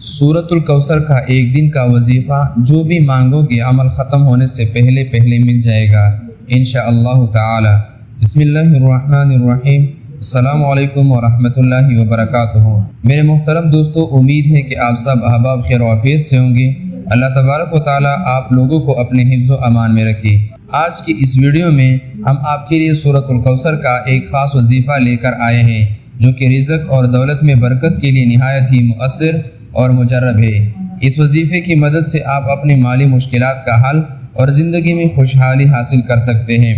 سورۃ الکوثر کا ایک دن کا وظیفہ جو بھی مانگو گے عمل ختم ہونے سے پہلے مل جائے گا انشاءاللہ تعالی۔ بسم اللہ الرحمن الرحیم۔ السلام علیکم ورحمۃ اللہ وبرکاتہ۔ میرے محترم دوستو، امید ہے کہ آپ سب احباب خیر و عافیت سے ہوں گے۔ اللہ تبارک و تعالی آپ لوگوں کو اپنے حفظ و امان میں رکھے۔ آج کی اس ویڈیو میں ہم آپ کے لیے سورۃ الکوثر کا ایک خاص وظیفہ لے کر آئے ہیں جو کہ رزق اور دولت میں برکت کے لیے نہایت ہی مؤثر اور مجرب ہے۔ اس وظیفے کی مدد سے آپ اپنی مالی مشکلات کا حل اور زندگی میں خوشحالی حاصل کر سکتے ہیں۔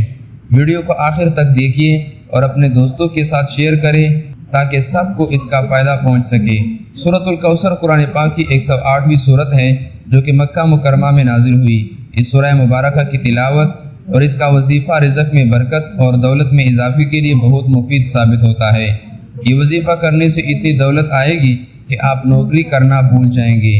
ویڈیو کو آخر تک دیکھیے اور اپنے دوستوں کے ساتھ شیئر کریں تاکہ سب کو اس کا فائدہ پہنچ سکے۔ سورۃ الکوثر قرآن پاک کی 108ویں سورت ہے جو کہ مکہ مکرمہ میں نازل ہوئی۔ اس سورہ مبارکہ کی تلاوت اور اس کا وظیفہ رزق میں برکت اور دولت میں اضافے کے لیے بہت مفید ثابت ہوتا ہے۔ یہ وظیفہ کرنے سے اتنی دولت آئے گی کہ آپ نوکری کرنا بھول جائیں گے۔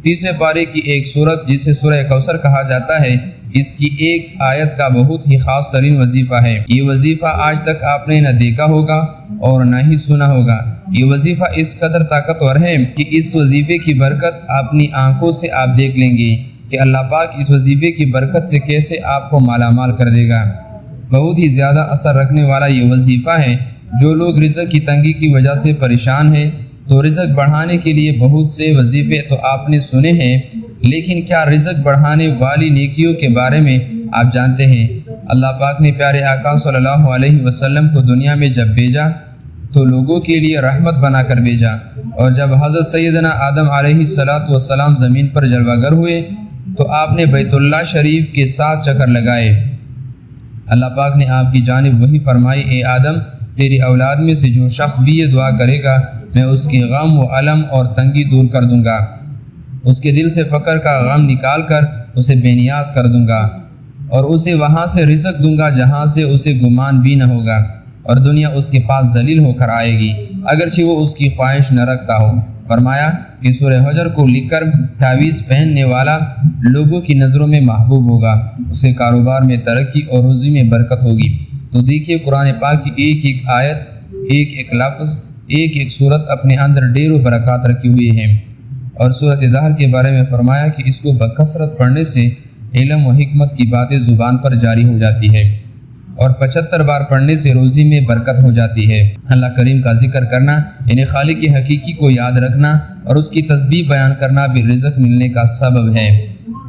تیسرے پارے کی ایک سورت جسے سورہ کوثر کہا جاتا ہے، اس کی ایک آیت کا بہت ہی خاص ترین وظیفہ ہے۔ یہ وظیفہ آج تک آپ نے نہ دیکھا ہوگا اور نہ ہی سنا ہوگا۔ یہ وظیفہ اس قدر طاقتور ہے کہ اس وظیفے کی برکت اپنی آنکھوں سے آپ دیکھ لیں گے کہ اللہ پاک اس وظیفے کی برکت سے کیسے آپ کو مالا مال کر دے گا۔ بہت ہی زیادہ اثر رکھنے والا یہ وظیفہ ہے۔ جو لوگ رزق کی تنگی کی وجہ سے پریشان ہیں تو رزق بڑھانے کے لیے بہت سے وظیفے تو آپ نے سنے ہیں، لیکن کیا رزق بڑھانے والی نیکیوں کے بارے میں آپ جانتے ہیں؟ اللہ پاک نے پیارے آقا صلی اللہ علیہ وسلم کو دنیا میں جب بھیجا تو لوگوں کے لیے رحمت بنا کر بھیجا، اور جب حضرت سیدنا آدم علیہ السلام زمین پر جلوہ گر ہوئے تو آپ نے بیت اللہ شریف کے 7 چکر لگائے۔ اللہ پاک نے آپ کی جانب وہی فرمائی، اے آدم، تیری اولاد میں سے جو شخص بھی یہ دعا کرے گا میں اس کی غم و علم اور تنگی دور کر دوں گا، اس کے دل سے فقر کا غم نکال کر اسے بے نیاز کر دوں گا، اور اسے وہاں سے رزق دوں گا جہاں سے اسے گمان بھی نہ ہوگا، اور دنیا اس کے پاس ذلیل ہو کر آئے گی اگرچہ وہ اس کی خواہش نہ رکھتا ہو۔ فرمایا کہ سورہ حجر کو لکھ کر تعویذ پہننے والا لوگوں کی نظروں میں محبوب ہوگا، اسے کاروبار میں ترقی اور روزی میں برکت ہوگی۔ تو دیکھیے قرآن پاک کی ایک ایک آیت، ایک ایک لفظ، ایک ایک صورت اپنے اندر ڈھیروں برکات رکھی ہوئی ہیں۔ اور سورۃ دہر کے بارے میں فرمایا کہ اس کو بکثرت پڑھنے سے علم و حکمت کی باتیں زبان پر جاری ہو جاتی ہے، اور 75 بار پڑھنے سے روزی میں برکت ہو جاتی ہے۔ اللہ کریم کا ذکر کرنا یعنی خالق کی حقیقی کو یاد رکھنا اور اس کی تسبیح بیان کرنا بھی رزق ملنے کا سبب ہے۔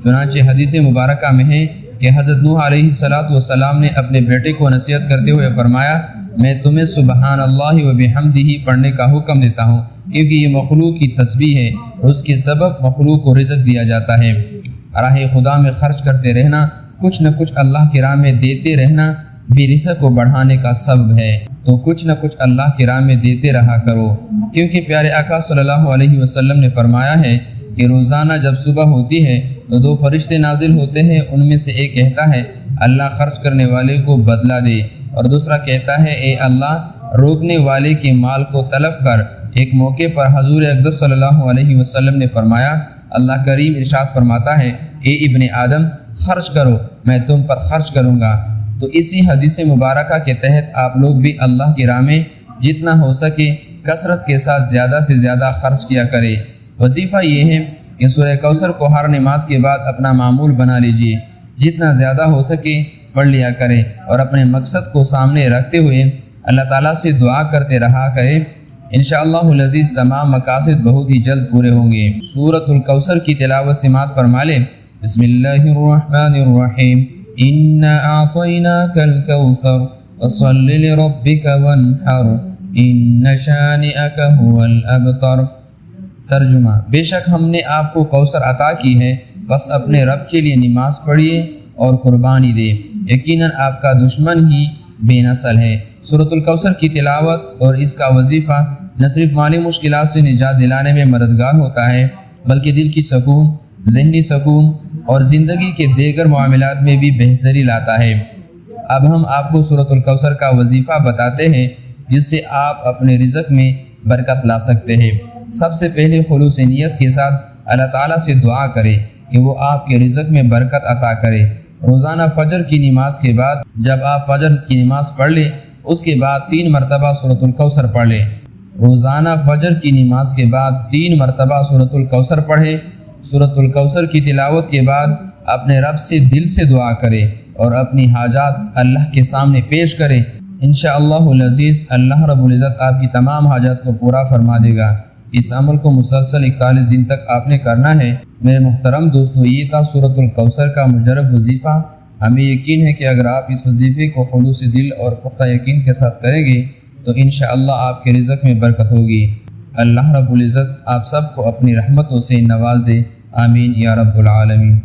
چنانچہ حدیث مبارکہ میں ہے کہ حضرت نوح علیہ السلام نے اپنے بیٹے کو نصیحت کرتے ہوئے فرمایا، میں تمہیں سبحان اللہ و بحمدہ پڑھنے کا حکم دیتا ہوں، کیونکہ یہ مخلوق کی تسبیح ہے اور اس کے سبب مخلوق کو رزق دیا جاتا ہے۔ راہ خدا میں خرچ کرتے رہنا، کچھ نہ کچھ اللہ کی راہ میں دیتے رہنا بھی رزق کو بڑھانے کا سبب ہے۔ تو کچھ نہ کچھ اللہ کی راہ میں دیتے رہا کرو، کیونکہ پیارے آقا صلی اللہ علیہ وسلم نے فرمایا ہے کہ روزانہ جب صبح ہوتی ہے تو 2 فرشتے نازل ہوتے ہیں، ان میں سے ایک کہتا ہے اللہ خرچ کرنے والے کو بدلہ دے، اور دوسرا کہتا ہے اے اللہ روکنے والے کے مال کو تلف کر۔ ایک موقع پر حضور اقدس صلی اللہ علیہ وسلم نے فرمایا، اللہ کریم ارشاد فرماتا ہے اے ابن آدم خرچ کرو میں تم پر خرچ کروں گا۔ تو اسی حدیث مبارکہ کے تحت آپ لوگ بھی اللہ کی راہ میں جتنا ہو سکے کثرت کے ساتھ زیادہ سے زیادہ خرچ کیا کرے۔ وظیفہ یہ ہے کہ سورہ کوثر کو ہر نماز کے بعد اپنا معمول بنا لیجئے، جتنا زیادہ ہو سکے پڑھ لیا کریں، اور اپنے مقصد کو سامنے رکھتے ہوئے اللہ تعالیٰ سے دعا کرتے رہا کریں۔ انشاءاللہ العزیز تمام مقاصد بہت ہی جلد پورے ہوں گے۔ سورۃ الکوثر کی تلاوت سماعت فرما لیں۔ بسم اللہ الرحمن الرحیم، انا اعطیناک الکوثر فصل لربک وانحر ان شانئک هو الابتر۔ ترجمہ، بے شک ہم نے آپ کو کوثر عطا کی ہے، بس اپنے رب کے لیے نماز پڑھیے اور قربانی دے، یقیناً آپ کا دشمن ہی بے نسل ہے۔ سورۃ الکوثر کی تلاوت اور اس کا وظیفہ نہ صرف مالی مشکلات سے نجات دلانے میں مددگار ہوتا ہے بلکہ دل کی سکون، ذہنی سکون اور زندگی کے دیگر معاملات میں بھی بہتری لاتا ہے۔ اب ہم آپ کو سورۃ الکوثر کا وظیفہ بتاتے ہیں جس سے آپ اپنے رزق میں برکت لا سکتے ہیں۔ سب سے پہلے خلوص نیت کے ساتھ اللہ تعالیٰ سے دعا کریں کہ وہ آپ کے رزق میں برکت عطا کرے۔ روزانہ فجر کی نماز کے بعد جب آپ فجر کی نماز پڑھ لیں اس کے بعد 3 مرتبہ سورۃ الکوثر پڑھ لیں۔ روزانہ فجر کی نماز کے بعد 3 مرتبہ سورۃ الکوثر پڑھے۔ سورۃ الکوثر کی تلاوت کے بعد اپنے رب سے دل سے دعا کرے اور اپنی حاجات اللہ کے سامنے پیش کرے۔ انشاءاللہ العزیز اللہ رب العزت آپ کی تمام حاجات کو پورا فرما دے گا۔ اس عمل کو مسلسل 41 دن تک آپ نے کرنا ہے۔ میرے محترم دوستو، یہ تھا سورۃ الکوثر کا مجرب وظیفہ۔ ہمیں یقین ہے کہ اگر آپ اس وظیفے کو خلوص دل اور پختہ یقین کے ساتھ کریں گے تو انشاءاللہ آپ کے رزق میں برکت ہوگی۔ اللہ رب العزت آپ سب کو اپنی رحمتوں سے نواز دے، آمین یا رب العالمین۔